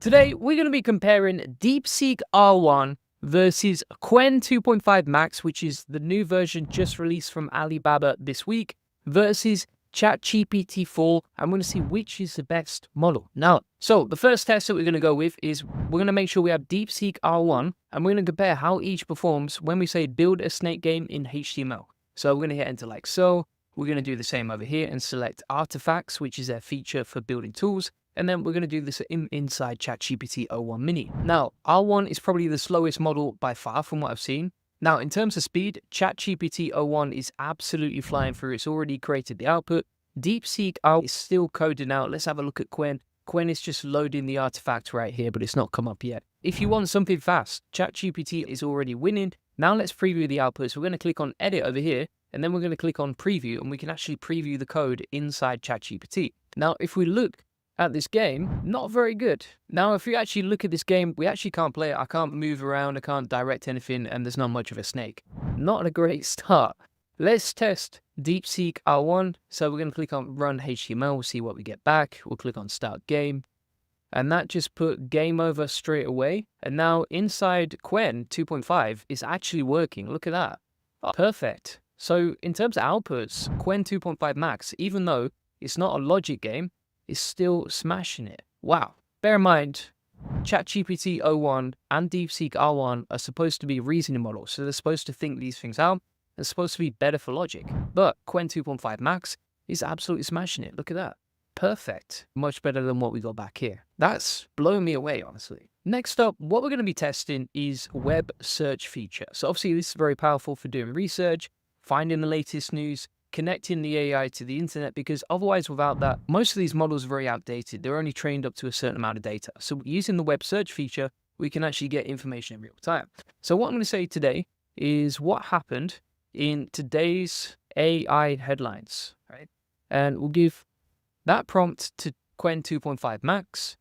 Today, we're going to be comparing DeepSeek R1 versus Qwen 2.5 Max, which is the new version just released from Alibaba this week, versus ChatGPT 4. I'm going to see which is the best model. Now, so the first test that we're going to go with is we're going to make sure we have DeepSeek R1, and we're going to compare how each performs when we say build a snake game in HTML. So we're going to hit enter like so. We're going to do the same over here and select artifacts, which is their feature for building tools. And then we're going to do this inside ChatGPT O1 Mini. Now, R1 is probably the slowest model by far from what I've seen. Now, in terms of speed, ChatGPT O1 is absolutely flying through. It's already created the output. DeepSeek R is still coding out. Let's have a look at Qwen. Qwen is just loading the artifact right here, but it's not come up yet. If you want something fast, ChatGPT is already winning. Now let's preview the output. So we're going to click on edit over here, and then we're going to click on preview, and we can actually preview the code inside ChatGPT. Now, if we look at this game, not very good. Now, if you actually look at this game, we actually can't play it. I can't move around, I can't direct anything, and there's not much of a snake. Not a great start. Let's test DeepSeek R1. So we're going to click on Run HTML, we'll see what we get back. We'll click on Start Game, and that just put game over straight away. And now inside Qwen 2.5 is actually working. Look at that. Oh, perfect. So in terms of outputs, Qwen 2.5 Max, even though it's not a logic game, is still smashing it. Wow. Bear in mind, ChatGPT O1 and DeepSeek R1 are supposed to be reasoning models, so they're supposed to think these things out. They're supposed to be better for logic. But Qwen 2.5 Max is absolutely smashing it. Look at that. Perfect. Much better than what we got back here. That's blowing me away, honestly. Next up, what we're going to be testing is web search feature. So obviously this is very powerful for doing research, finding the latest news, connecting the AI to the internet, because otherwise without that, most of these models are very outdated. They're only trained up to a certain amount of data. So using the web search feature, we can actually get information in real time. So what I'm going to say today is what happened in today's AI headlines, right? And we'll give that prompt to Qwen 2.5 Max.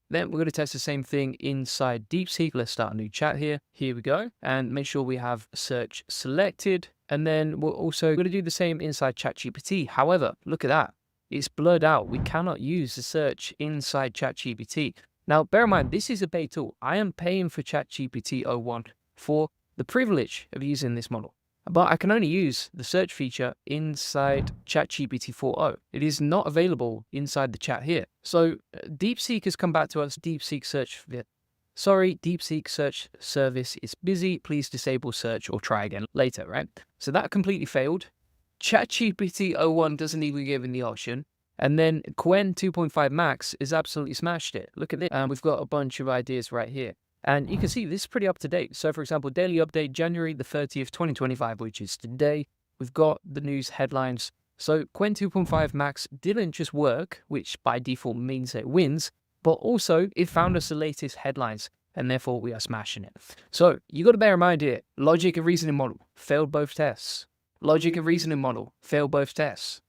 Then we're going to test the same thing inside DeepSeek. Let's start a new chat here. Here we go. And make sure we have search selected. And then we're also going to do the same inside ChatGPT. However, look at that. It's blurred out. We cannot use the search inside ChatGPT. Now, bear in mind, this is a paid tool. I am paying for ChatGPT O1 for the privilege of using this model. But I can only use the search feature inside ChatGPT 4.0. It is not available inside the chat here. So DeepSeek has come back to us. DeepSeek search. Sorry, DeepSeek search service is busy. Please disable search or try again later, right? So that completely failed. ChatGPT 0.1 doesn't even give in the option. And then Qwen 2.5 Max has absolutely smashed it. Look at this. And we've got a bunch of ideas right here. And you can see this is pretty up to date. So for example, daily update, January the 30th, 2025, which is today. We've got the news headlines. So Qwen 2.5 Max didn't just work, which by default means it wins, but also it found us the latest headlines, and therefore we are smashing it. So you got to bear in mind here, logic and reasoning model failed both tests. Logic and reasoning model failed both tests.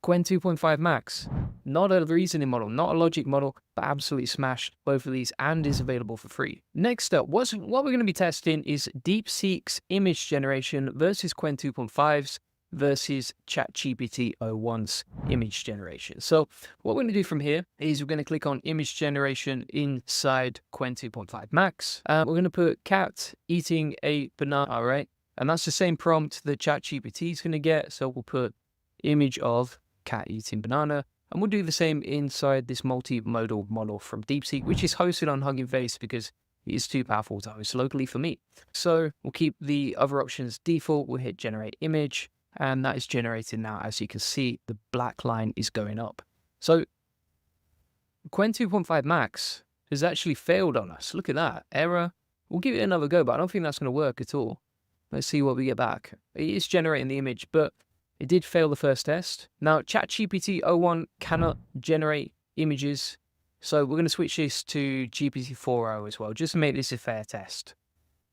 Qwen 2.5 Max, not a reasoning model, not a logic model, but absolutely smashed both of these and is available for free. Next up, what we're going to be testing is DeepSeek's image generation versus Qwen 2.5's versus ChatGPT O1's image generation. So what we're going to do from here is we're going to click on image generation inside Qwen 2.5 Max. We're going to put cat eating a banana, all right? And that's the same prompt that ChatGPT is going to get. So we'll put image of cat eating banana, and we'll do the same inside this multimodal model from DeepSeek, which is hosted on Hugging Face because it is too powerful to host locally for me. So we'll keep the other options default. We'll hit generate image, and that is generated now. As you can see, the black line is going up. So Qwen 2.5 Max has actually failed on us. Look at that error. We'll give it another go, but I don't think that's going to work at all. Let's see what we get back. It is generating the image, but it did fail the first test. Now, ChatGPT O1 cannot generate images, so we're going to switch this to GPT 4.0 as well, just to make this a fair test.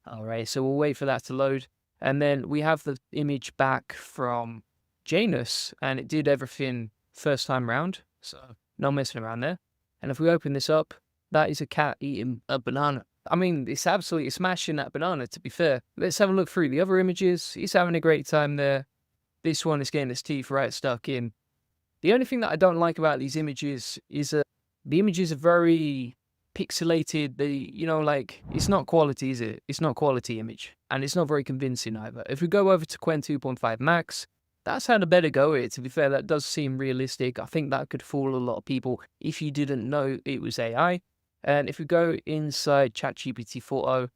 All right, so we'll wait for that to load. And then we have the image back from Janus, and it did everything first time round, so no messing around there. And if we open this up, that is a cat eating a banana. I mean, it's absolutely smashing that banana, to be fair. Let's have a look through the other images. He's having a great time there. This one is getting its teeth right stuck in. The only thing that I don't like about these images is the images are very pixelated. Like, it's not quality, is it? It's not quality image. And it's not very convincing either. If we go over to Qwen 2.5 Max, that's had a better go at it. To be fair, that does seem realistic. I think that could fool a lot of people if you didn't know it was AI. And if we go inside ChatGPT 4.0,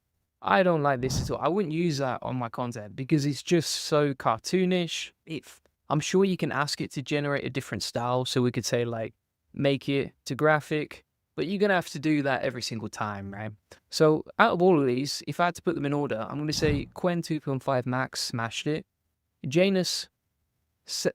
I don't like this at all. I wouldn't use that on my content because it's just so cartoonish. I'm sure you can ask it to generate a different style. So we could say, like, make it to graphic, but you're going to have to do that every single time, right? So out of all of these, if I had to put them in order, I'm going to say Qwen 2.5 Max smashed it. Janus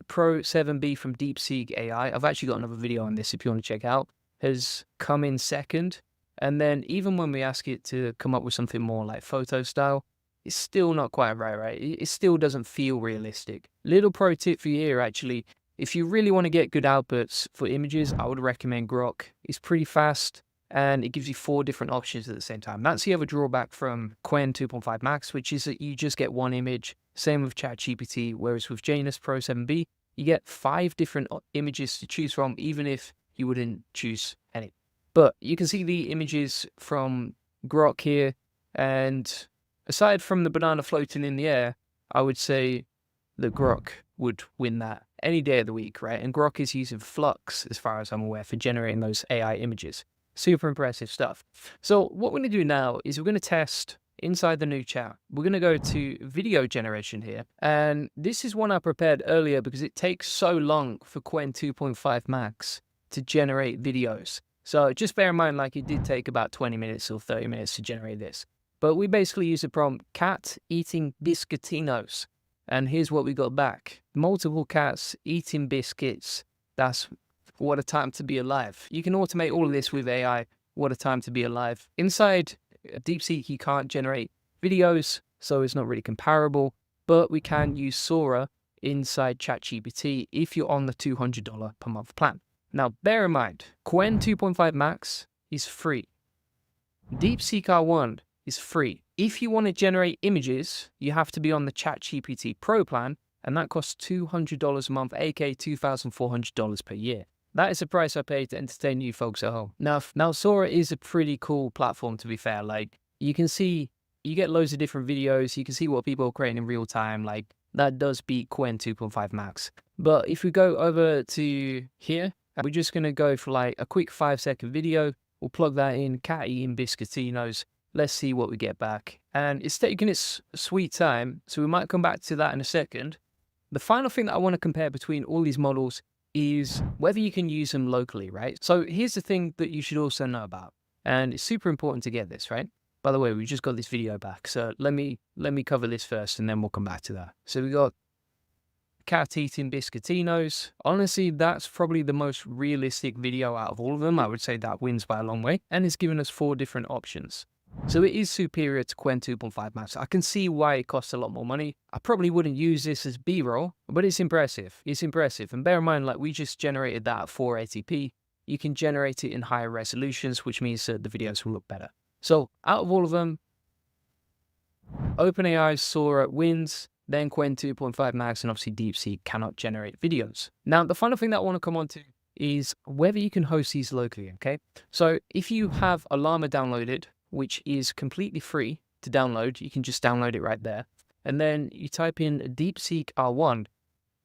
Pro 7B from DeepSeek AI, I've actually got another video on this if you want to check out, has come in second. And then even when we ask it to come up with something more like photo style, it's still not quite right? It still doesn't feel realistic. Little pro tip for you here, actually. If you really want to get good outputs for images, I would recommend Grok. It's pretty fast and it gives you 4 different options at the same time. That's the other drawback from Qwen 2.5 Max, which is that you just get one image. Same with ChatGPT, whereas with Janus Pro 7B, you get 5 different images to choose from, even if you wouldn't choose any. But you can see the images from Grok here, and aside from the banana floating in the air, I would say that Grok would win that any day of the week, right? And Grok is using Flux, as far as I'm aware, for generating those AI images. Super impressive stuff. So what we're going to do now is we're going to test inside the new chat. We're going to go to video generation here. And this is one I prepared earlier because it takes so long for Qwen 2.5 Max to generate videos. So just bear in mind, like, it did take about 20 minutes or 30 minutes to generate this. But we basically use the prompt cat eating biscuitinos. And here's what we got back. Multiple cats eating biscuits. That's what a time to be alive. You can automate all of this with AI. What a time to be alive. Inside DeepSeek, you can't generate videos, so it's not really comparable. But we can use Sora inside ChatGPT if you're on the $200 per month plan. Now, bear in mind, Qwen 2.5 Max is free. DeepSeek R1 is free. If you want to generate images, you have to be on the ChatGPT Pro plan, and that costs $200 a month, aka $2,400 per year. That is the price I pay to entertain you folks at home. Now Sora is a pretty cool platform, to be fair. Like, you can see, you get loads of different videos, you can see what people are creating in real time. Like, that does beat Qwen 2.5 Max. But if we go over to here, we're just going to go for like a quick 5-second video. We'll plug that in, cat eating biscuitinos. Let's see what we get back. And it's taking its sweet time, so we might come back to that in a second. The final thing that I want to compare between all these models is whether you can use them locally, right? So here's the thing that you should also know about, and it's super important to get this, right? By the way, we just got this video back, so let me cover this first, and then we'll come back to that. So we got cat eating biscuitinos. Honestly, that's probably the most realistic video out of all of them. I would say that wins by a long way, and it's given us 4 different options. So it is superior to Qwen 2.5 Max. I can see why it costs a lot more money. I probably wouldn't use this as B-roll, but it's impressive. It's impressive. And bear in mind, like, we just generated that at 480p. You can generate it in higher resolutions, which means that the videos will look better. So out of all of them, OpenAI's Sora wins, then Qwen 2.5 Max, and obviously DeepSeek cannot generate videos. Now, the final thing that I want to come on to is whether you can host these locally, okay? So if you have Llama downloaded, which is completely free to download, you can just download it right there. And then you type in DeepSeek R1.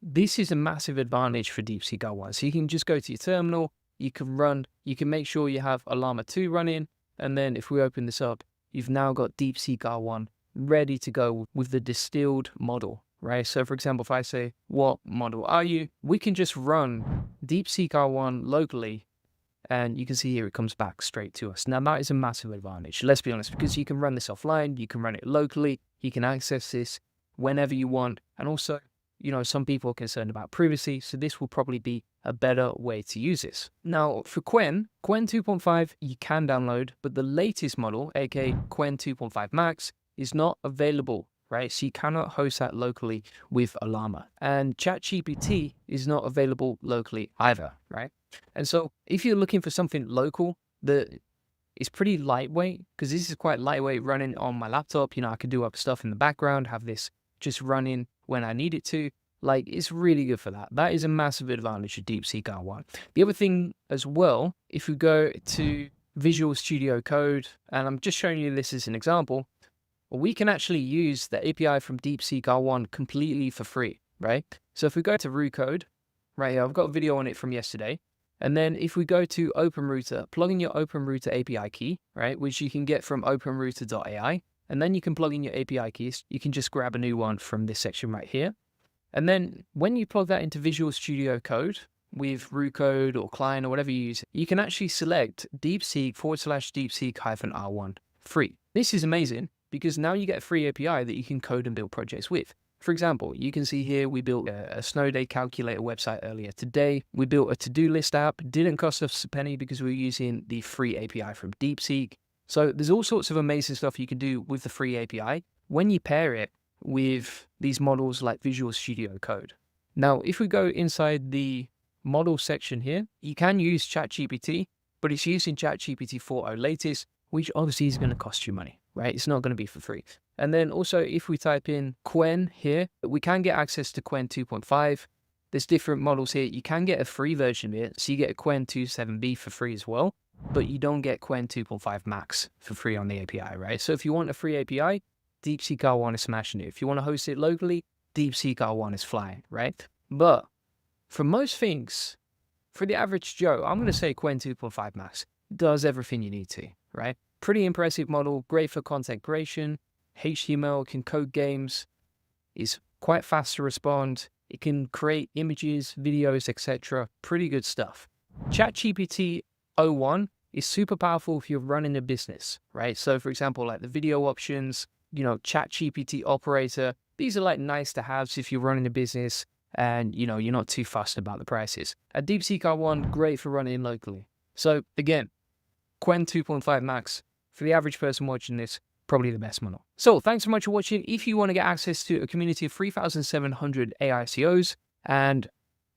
This is a massive advantage for DeepSeek R1. So you can just go to your terminal, you can make sure you have Llama 2 running. And then if we open this up, you've now got DeepSeek R1 ready to go with the distilled model, right? So for example, if I say, what model are you? We can just run DeepSeek R1 locally, and you can see here it comes back straight to us. Now that is a massive advantage, let's be honest, because you can run this offline, you can run it locally, you can access this whenever you want. And also, you know, some people are concerned about privacy, so this will probably be a better way to use this. Now for Qwen 2.5, you can download, but the latest model, aka Qwen 2.5 Max, is not available, right? So you cannot host that locally with a Llama. And ChatGPT is not available locally either, right? And so if you're looking for something local that is pretty lightweight, because this is quite lightweight running on my laptop, you know, I can do other stuff in the background, have this just running when I need it to. Like, it's really good for that. That is a massive advantage of DeepSeek R1. The other thing as well, if we go to Visual Studio Code, and I'm just showing you this as an example, we can actually use the API from DeepSeek R1 completely for free, right? So if we go to root code, right here, I've got a video on it from yesterday. And then if we go to OpenRouter, plug in your OpenRouter API key, right, which you can get from openrouter.ai. And then you can plug in your API keys. You can just grab a new one from this section right here. And then when you plug that into Visual Studio Code with root code or client or whatever you use, you can actually select DeepSeek/DeepSeek-R1 free. This is amazing because now you get a free API that you can code and build projects with. For example, you can see here we built a snow day calculator website earlier today. We built a to-do list app. It didn't cost us a penny because we were using the free API from DeepSeek. So there's all sorts of amazing stuff you can do with the free API when you pair it with these models like Visual Studio Code. Now, if we go inside the model section here, you can use ChatGPT, but it's using ChatGPT 4.0 latest, which obviously is going to cost you money, right? It's not going to be for free. And then also if we type in Qwen here, we can get access to Qwen 2.5. There's different models here. You can get a free version of it. So you get a Qwen 2.7b for free as well, but you don't get Qwen 2.5 Max for free on the API, right? So if you want a free API, DeepSeek R1 is smashing it. If you want to host it locally, DeepSeek R1 is flying, right? But for most things, for the average Joe, I'm going to say Qwen 2.5 Max does everything you need to, right? Pretty impressive model, great for content creation, HTML, can code games, is quite fast to respond, it can create images, videos, etc. Pretty good stuff. ChatGPT 01 is super powerful if you're running a business, right? So for example, like the video options, ChatGPT operator, these are like nice to haves if you're running a business and you're not too fussed about the prices. A DeepSeek R1, great for running locally. So again, Qwen 2.5 Max, for the average person watching this, probably the best model. So thanks so much for watching. If you want to get access to a community of 3,700 AI SEOs and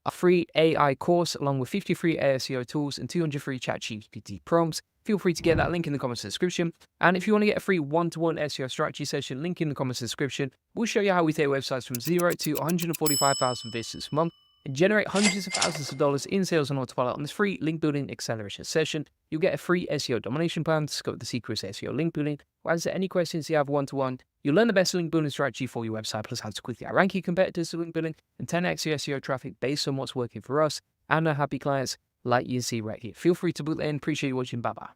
a free AI course along with 50 free ASEO tools and 200 free ChatGPT prompts, feel free to get that link in the comments description. And if you want to get a free one-to-one SEO strategy session, link in the comments description. We'll show you how we take websites from 0 to 145,000 visitors a month and generate hundreds of thousands of dollars in sales on autopilot on this free link building acceleration session. You'll get a free SEO domination plan to scope the secrets of SEO link building. We'll answer any questions you have one-to-one. You'll learn the best link building strategy for your website, plus how to quickly outrank your competitors to link building and 10x your SEO traffic based on what's working for us and our happy clients like you see right here. Feel free to book that in. Appreciate you watching. Bye-bye.